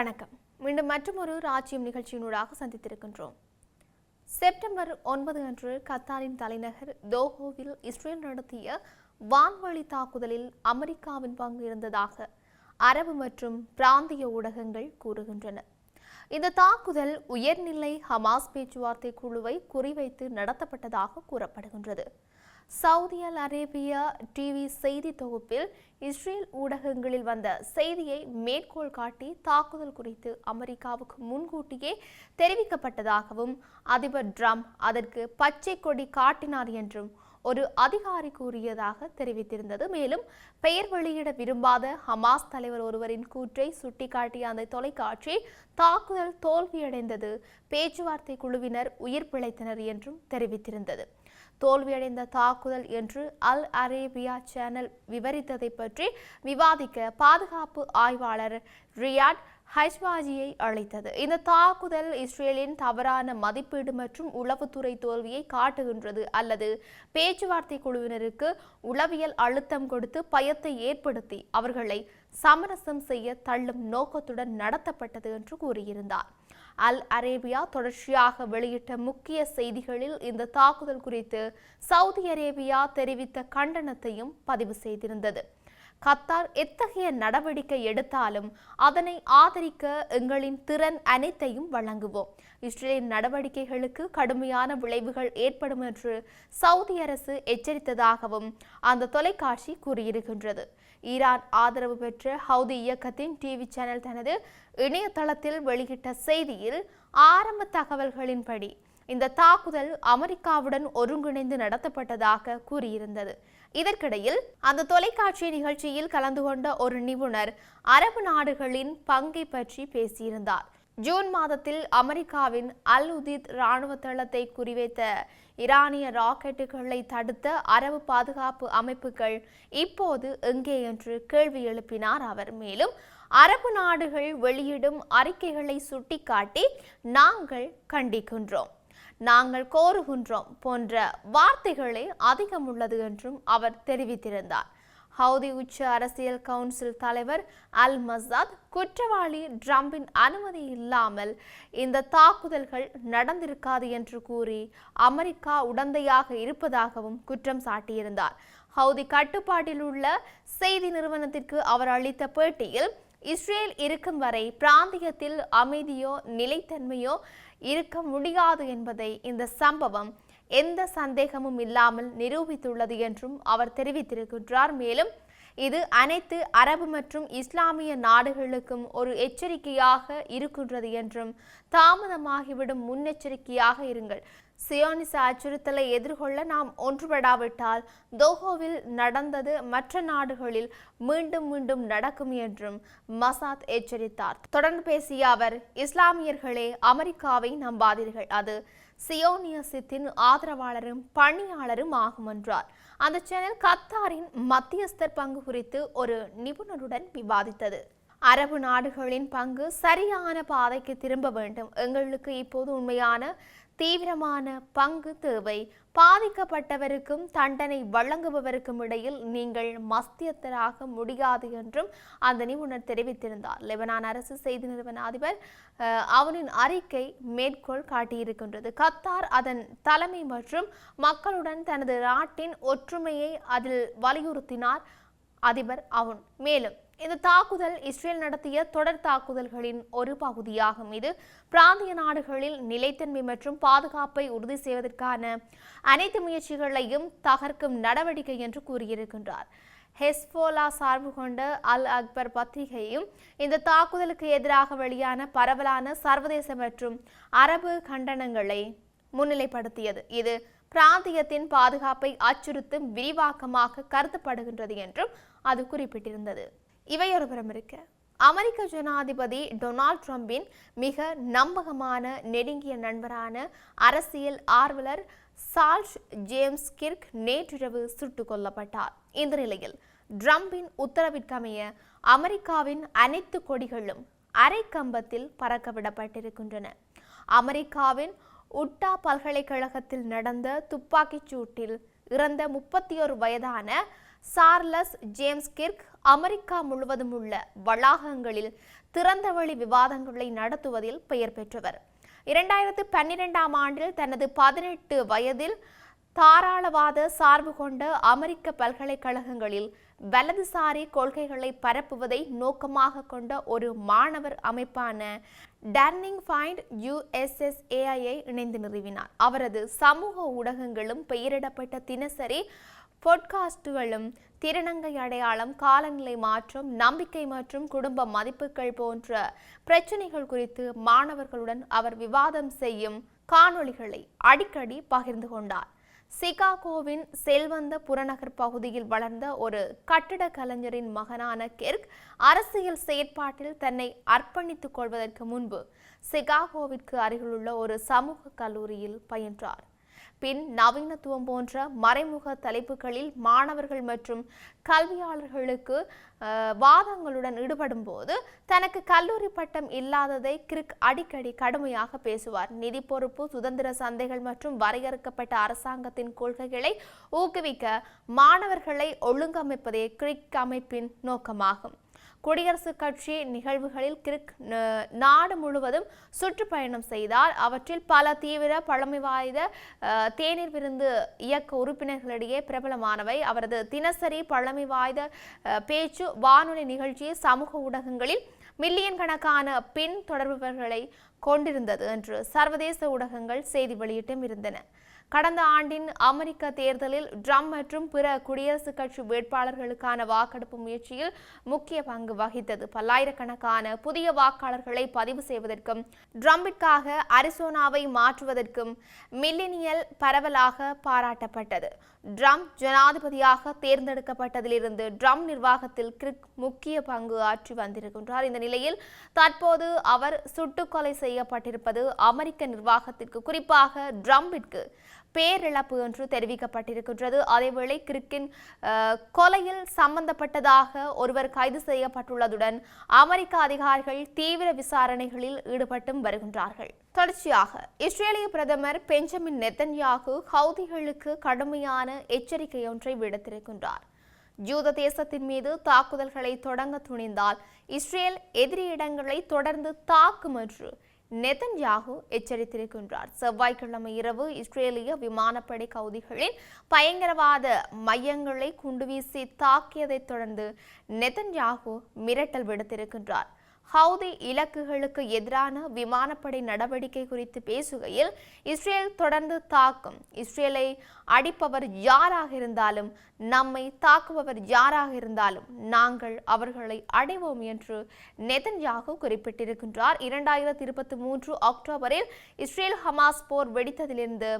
வணக்கம். மீண்டும் மற்றொரு ராஜ்யம் நிகழ்ச்சியினூடாக சந்தித்திருக்கின்றோம். செப்டம்பர் 9 அன்று கத்தாரின் தலைநகர் தோஹோவில் இஸ்ரேல் நடத்திய வான்வழி தாக்குதலில் அமெரிக்காவின் பங்கு இருந்ததாக அரபு மற்றும் பிராந்திய ஊடகங்கள் கூறுகின்றன. இந்த தாக்குதல் உயர்நிலை ஹமாஸ் பேச்சுவார்த்தை குழுவை குறிவைத்து நடத்தப்பட்டதாக கூறப்படுகின்றது. சவுதி அரேபியா டிவி செய்தி தொகுப்பில் இஸ்ரேல் ஊடகங்களில் வந்த செய்தியை மேற்கோள் காட்டி தாக்குதல் குறித்து அமெரிக்காவுக்கு முன்கூட்டியே தெரிவிக்கப்பட்டதாகவும் அதிபர் ட்ரம்ப் அதற்கு பச்சை கொடி காட்டினார் என்றும் ஒரு அதிகாரி கூறியதாக தெரிவித்திருந்தது. மேலும் பெயர் வெளியிட விரும்பாத ஹமாஸ் தலைவர் ஒருவரின் கூற்றை சுட்டிக்காட்டிய அந்த தொலைக்காட்சி தாக்குதல் தோல்வியடைந்தது, பேச்சுவார்த்தை குழுவினர் உயிர் பிழைத்தனர் என்றும் தெரிவித்திருந்தது. தோல்வியடைந்த தாக்குதல் என்று அல் அரேபியா சேனல் விவரித்ததை பற்றி விவாதிக்க பாதுகாப்பு ஆய்வாளர் ரியாட் ஹஜ்வாஜியை அழைத்தது. இந்த தாக்குதல் இஸ்ரேலின் தவறான மதிப்பீடு மற்றும் உளவுத்துறை தோல்வியை காட்டுகின்றது அல்லது பேச்சுவார்த்தை குழுவினருக்கு உளவியல் அழுத்தம் கொடுத்து பயத்தை ஏற்படுத்தி அவர்களை சமரசம் செய்ய தள்ளும் நோக்கத்துடன் நடத்தப்பட்டது என்று கூறியிருந்தார். அல் அரேபியா தொடர்ச்சியாக வெளியிட்ட முக்கிய செய்திகளில் இந்த தாக்குதல் குறித்து சவுதி அரேபியா தெரிவித்த கண்டனத்தையும் பதிவு செய்திருந்தது. கத்தார் எத்தகைய நடவடிக்கை எடுத்தாலும் அதனை ஆதரிக்க எங்களின் திறன் அனைத்தையும் வழங்குவோம். இஸ்ரேலின் நடவடிக்கைகளுக்கு கடுமையான விளைவுகள் ஏற்படும் என்று சவுதி அரசு எச்சரித்ததாகவும் அந்த தொலைக்காட்சி கூறியிருக்கின்றது. ஈரான் ஆதரவு பெற்ற ஹவுதி இயக்கத்தின் டிவி சேனல் தனது இணையதளத்தில் வெளியிட்ட செய்தியில் ஆரம்ப தகவல்களின்படி இந்த தாக்குதல் அமெரிக்காவுடன் ஒருங்கிணைந்து நடத்தப்பட்டதாக கூறியிருந்தது. இதற்கிடையில் அந்த தொலைக்காட்சி நிகழ்ச்சியில் கலந்து கொண்ட ஒரு நிபுணர் அரபு நாடுகளின் பங்கை பற்றி பேசியிருந்தார். ஜூன் மாதத்தில் அமெரிக்காவின் அல் உதித் இராணுவ தளத்தை குறிவைத்த ஈரானிய ராக்கெட்டுகளை தடுத்த அரபு பாதுகாப்பு அமைப்புகள் இப்போது எங்கே என்று கேள்வி எழுப்பினார் அவர். மேலும் அரபு நாடுகள் வெளியிடும் அறிக்கைகளை சுட்டிக்காட்டி நாங்கள் கண்டிக்கின்றோம், நாங்கள் கோருகின்றோம் போன்ற வார்த்தைகளே அதிகம் உள்ளது என்றும் அவர் தெரிவித்திருந்தார். ஹவுதி உச்ச அரசியல் கவுன்சில் தலைவர் அல் மசாத் குற்றவாளி ட்ரம்பின் அனுமதி இல்லாமல் இந்த தாக்குதல்கள் நடந்திருக்காது என்று கூறி அமெரிக்கா உடந்தையாக இருப்பதாகவும் குற்றம் சாட்டியிருந்தார். ஹவுதி கட்டுப்பாட்டில் உள்ள செய்தி நிறுவனத்திற்கு அவர் அளித்த பேட்டியில் இஸ்ரேல் இருக்கும் வரை பிராந்தியத்தில் அமைதியோ நிலைத்தன்மையோ இருக்க முடியாது என்பதை இந்த சம்பவம் எந்த சந்தேகமும் இல்லாமல் நிரூபித்துள்ளது என்றும் அவர் தெரிவித்திருக்கின்றார். மேலும் இது அனைத்து அரபு மற்றும் இஸ்லாமிய நாடுகளுக்கும் ஒரு எச்சரிக்கையாக இருக்கின்றது என்றும் தாமதமாகிவிடும் முன்னெச்சரிக்கையாக இருங்கள், சியோனிச அச்சுறுத்தலை எதிர்கொள்ள நாம் ஒன்றுபடாவிட்டால் தோஹோவில் நடந்தது மற்ற நாடுகளில் மீண்டும் மீண்டும் நடக்கும் என்றும் மசாத் எச்சரித்தார். தொடர்ந்து பேசிய அவர், இஸ்லாமியர்களே அமெரிக்காவை நம்பாதீர்கள், அது சியோனியசத்தின் ஆதரவாளரும் பணியாளரும் ஆகும் என்றார். அந்த சேனல் கத்தாரின் மத்தியஸ்தர் பங்கு குறித்து ஒரு நிபுணருடன் விவாதித்தது. அரபு நாடுகளின் பங்கு சரியான பாதைக்கு திரும்ப வேண்டும், எங்களுக்கு இப்போது உண்மையான தீவிரமான பங்கு தேவை, பாதிக்கப்பட்டவருக்கும் தண்டனை வழங்குபவருக்கும் இடையில் நீங்கள் மத்தியஸ்தராக முடியாது என்றும் அந்த நிபுணர் தெரிவித்திருந்தார். லெபனான் அரசு செய்தி நிறுவன அதிபர் அவனின் அறிக்கை மேற்கோள் காட்டியிருக்கின்றது. கத்தார் அதன் தலைமை மற்றும் மக்களுடன் தனது நாட்டின் ஒற்றுமையை அதில் வலியுறுத்தினார் அதிபர் அவன். மேலும் இந்த தாக்குதல் இஸ்ரேல் நடத்திய தொடர் தாக்குதல்களின் ஒரு பகுதியாகும். இது பிராந்திய நாடுகளில் நிலைத்தன்மை மற்றும் பாதுகாப்பை உறுதி செய்வதற்கான அனைத்து முயற்சிகளையும் தகர்க்கும் நடவடிக்கை என்று கூறியிருக்கின்றார். ஹெஸ்போலா சார்பு கொண்ட அல் அக்பர் பத்திரிகையும் இந்த தாக்குதலுக்கு எதிராக வெளியான பரவலான சர்வதேச மற்றும் அரபு கண்டனங்களை முன்னிலைப்படுத்தியது. இது பிராந்தியத்தின் பாதுகாப்பை அச்சுறுத்தும் விரிவாக்கமாக கருதப்படுகின்றது என்றும் அது குறிப்பிட்டிருந்தது. இவையொருபுறம் இருக்க, அமெரிக்க ஜனாதிபதி டொனால்ட் ட்ரம்பின் மிக நம்பகமான நெருங்கிய நண்பரான அரசியல் ஆர்வலர் சார்ல்ஸ் ஜேம்ஸ் கிர்க் நேற்றிரவு சுட்டுக் கொல்லப்பட்டார். இந்த நிலையில் ட்ரம்பின் உத்தரவிற்கமைய அமெரிக்காவின் அனைத்து கொடிகளும் அரை கம்பத்தில் பறக்கவிடப்பட்டிருக்கின்றன. அமெரிக்காவின் உட்டா பல்கலைக்கழகத்தில் நடந்த துப்பாக்கிச் சூட்டில் இறந்த 31 வயதான சார்லஸ் ஜேம்ஸ் கிர்க் அமெரிக்கா முழுவதும் உள்ள வளாகங்களில் திறந்தவெளி விவாதங்களை நடத்துவதில் பெயர் பெற்றவர். 2012ஆம் ஆண்டில் தனது 18 வயதில் தாராளவாத சார்பு கொண்ட அமெரிக்க பல்கலைக்கழகங்களில் வலதுசாரி கொள்கைகளை பரப்புவதை நோக்கமாக கொண்ட ஒரு மாணவர் அமைப்பான டர்னிங் பாயிண்ட் USSAI இணைந்து நிறுவினார். அவரது சமூக ஊடகங்களும் பெயரிடப்பட்ட தினசரி பாட்காஸ்டுகளும் திருநங்கை அடையாளம், காலநிலை மாற்றம், நம்பிக்கை மற்றும் குடும்ப மதிப்புகள் போன்ற பிரச்சினைகள் குறித்து மாணவர்களுடன் அவர் விவாதம் செய்யும் காணொளிகளை அடிக்கடி பகிர்ந்து கொண்டார். சிகாகோவின் செல்வந்த புறநகர் பகுதியில் வளர்ந்த ஒரு கட்டிட கலைஞரின் மகனான கிர்க் அரசியல் செயற்பாட்டில் தன்னை அர்ப்பணித்துக் கொள்வதற்கு முன்பு சிகாகோவிற்கு அருகிலுள்ள ஒரு சமூக கல்லூரியில் பயின்றார். பின் நவீனத்துவம் போன்ற மறைமுக தலைப்புகளில் மாணவர்கள் மற்றும் கல்வியாளர்களுக்கு வாதங்களுடன் ஈடுபடும் போது தனக்கு கல்லூரி பட்டம் இல்லாததை கிர்க் அடிக்கடி கடுமையாக பேசுவார். நிதி பொறுப்பு, சுதந்திர சந்தைகள் மற்றும் வரையறுக்கப்பட்ட அரசாங்கத்தின் கொள்கைகளை ஊக்குவிக்க மாணவர்களை ஒழுங்கமைப்பதே கிர்க் அமைப்பின் நோக்கமாகும். குடியரசுக் கட்சி நிகழ்வுகளில் கிர்க் நாடு முழுவதும் சுற்றுப்பயணம் செய்தார். அவற்றில் பல தீவிர பழமை வாய்ந்த தேநீர் விருந்து இயக்க உறுப்பினர்களிடையே பிரபலமானவை. அவரது தினசரி பழமை வாய்ந்த பேச்சு வானொலி நிகழ்ச்சி சமூக ஊடகங்களில் மில்லியன் கணக்கான பின் தொடர்பவர்களை கொண்டிருந்தது என்று சர்வதேச ஊடகங்கள் செய்தி வெளியிட்டும் இருந்தன. கடந்த ஆண்டின் அமெரிக்க தேர்தலில் ட்ரம்ப் மற்றும் பிற குடியரசுக் கட்சி வேட்பாளர்களுக்கான வாக்கெடுப்பு முயற்சியில் முக்கிய பங்கு வகித்தது. பல்லாயிரக்கணக்கான புதிய வாக்காளர்களை பதிவு செய்வதற்கும் ட்ரம்பிற்காக அரிசோனாவை மாற்றுவதற்கும் மில்லினியல் பரவலாக பாராட்டப்பட்டது. ட்ரம்ப் ஜனாதிபதியாக தேர்ந்தெடுக்கப்பட்டதிலிருந்து ட்ரம்ப் நிர்வாகத்தில் கிர்க் முக்கிய பங்கு ஆற்றி வந்திருக்கின்றார். இந்த நிலையில் தற்போது அவர் சுட்டுக்கொலை செய்யப்பட்டிருப்பது அமெரிக்க நிர்வாகத்திற்கு, குறிப்பாக ட்ரம்பிற்கு பேரிழப்பு என்று தெரிவிக்கப்பட்டிருக்கின்றது. அதேவேளை கிர்க்கின் கொலையில் சம்பந்தப்பட்டதாக ஒருவர் கைது செய்யப்பட்டுள்ளதுடன் அமெரிக்க அதிகாரிகள் தீவிர விசாரணைகளில் ஈடுபட்டும் வருகின்றார்கள். தொடர்ச்சியாக இஸ்ரேலிய பிரதமர் பெஞ்சமின் நெத்தன்யாகு ஹவுதிகளுக்கு கடுமையான எச்சரிக்கை ஒன்றை விடுத்திருக்கின்றார். யூத தேசத்தின் மீது தாக்குதல்களை தொடங்க துணிந்தால் இஸ்ரேல் எதிரி இடங்களை தொடர்ந்து தாக்கும் என்று நெத்தன்யாகு எச்சரித்திருக்கின்றார். செவ்வாய்க்கிழமை இரவு இஸ்ரேலிய விமானப்படை ஹவுதிகளின் பயங்கரவாத மையங்களை குண்டுவீசி தாக்கியதைத் தொடர்ந்து நெத்தன்யாகு மிரட்டல் விடுத்திருக்கின்றார். ஹவுதி இலக்குகளுக்கு எதிரான விமானப்படை நடவடிக்கை குறித்து பேசுகையில், இஸ்ரேல் தொடர்ந்து தாக்கும், இஸ்ரேலை அடிப்பவர் யாராக இருந்தாலும், நம்மை தாக்குபவர் யாராக இருந்தாலும் நாங்கள் அவர்களை அடைவோம் என்று நெதன்யாகு குறிப்பிட்டிருக்கின்றார். 2023 அக்டோபரில் இஸ்ரேல் ஹமாஸ் போர் வெடித்ததிலிருந்து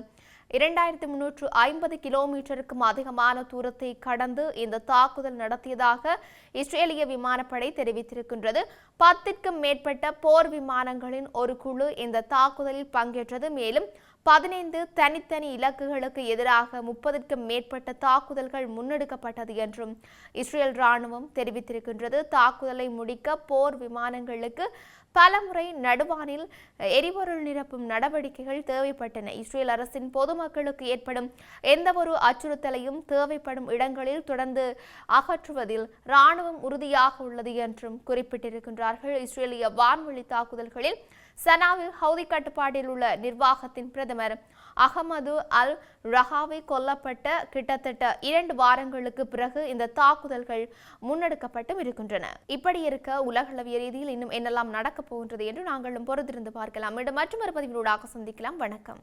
2350 கிலோமீட்டருக்கும் அதிகமான தூரத்தை கடந்து இந்த தாக்குதல் நடத்தியதாக இஸ்ரேலிய விமானப்படை தெரிவித்திருக்கின்றது. 10க்கும் மேற்பட்ட போர் விமானங்களின் ஒரு குழு இந்த தாக்குதலில் பங்கேற்றது. மேலும் 15 தனித்தனி இலக்குகளுக்கு எதிராக 30க்கும் மேற்பட்ட தாக்குதல்கள் முன்னெடுக்கப்பட்டது என்றும் இஸ்ரேல் ராணுவம் தெரிவித்திருக்கின்றது. தாக்குதலை முடிக்க போர் விமானங்களுக்கு பலமுறை நடுவானில் எரிபொருள் நிரப்பும் நடவடிக்கைகள் தேவைப்பட்டன. இஸ்ரேல் அரசின் பொதுமக்களுக்கு ஏற்படும் எந்தவொரு அச்சுறுத்தலையும் தேவைப்படும் இடங்களில் தொடர்ந்து அகற்றுவதில் ராணுவம் உறுதியாக உள்ளது என்றும் குறிப்பிட்டிருக்கின்றார்கள். இஸ்ரேலிய வான்வழி தாக்குதல்களில் சனாவில் ஹவுதி கட்டுப்பாட்டில் உள்ள நிர்வாகத்தின் பிரதமர் அகமது அல் ரஹாவி கொல்லப்பட்ட கிட்டத்தட்ட 2 வாரங்களுக்கு பிறகு இந்த தாக்குதல்கள் முன்னெடுக்கப்பட்டும் இருக்கின்றன. இப்படி இருக்க உலகளவிய ரீதியில் இன்னும் என்னெல்லாம் நடக்கப் போகின்றது என்று நாங்களும் பொறுத்திருந்து பார்க்கலாம். மீண்டும் மற்றொரு பதிவினூடாக சந்திக்கலாம். வணக்கம்.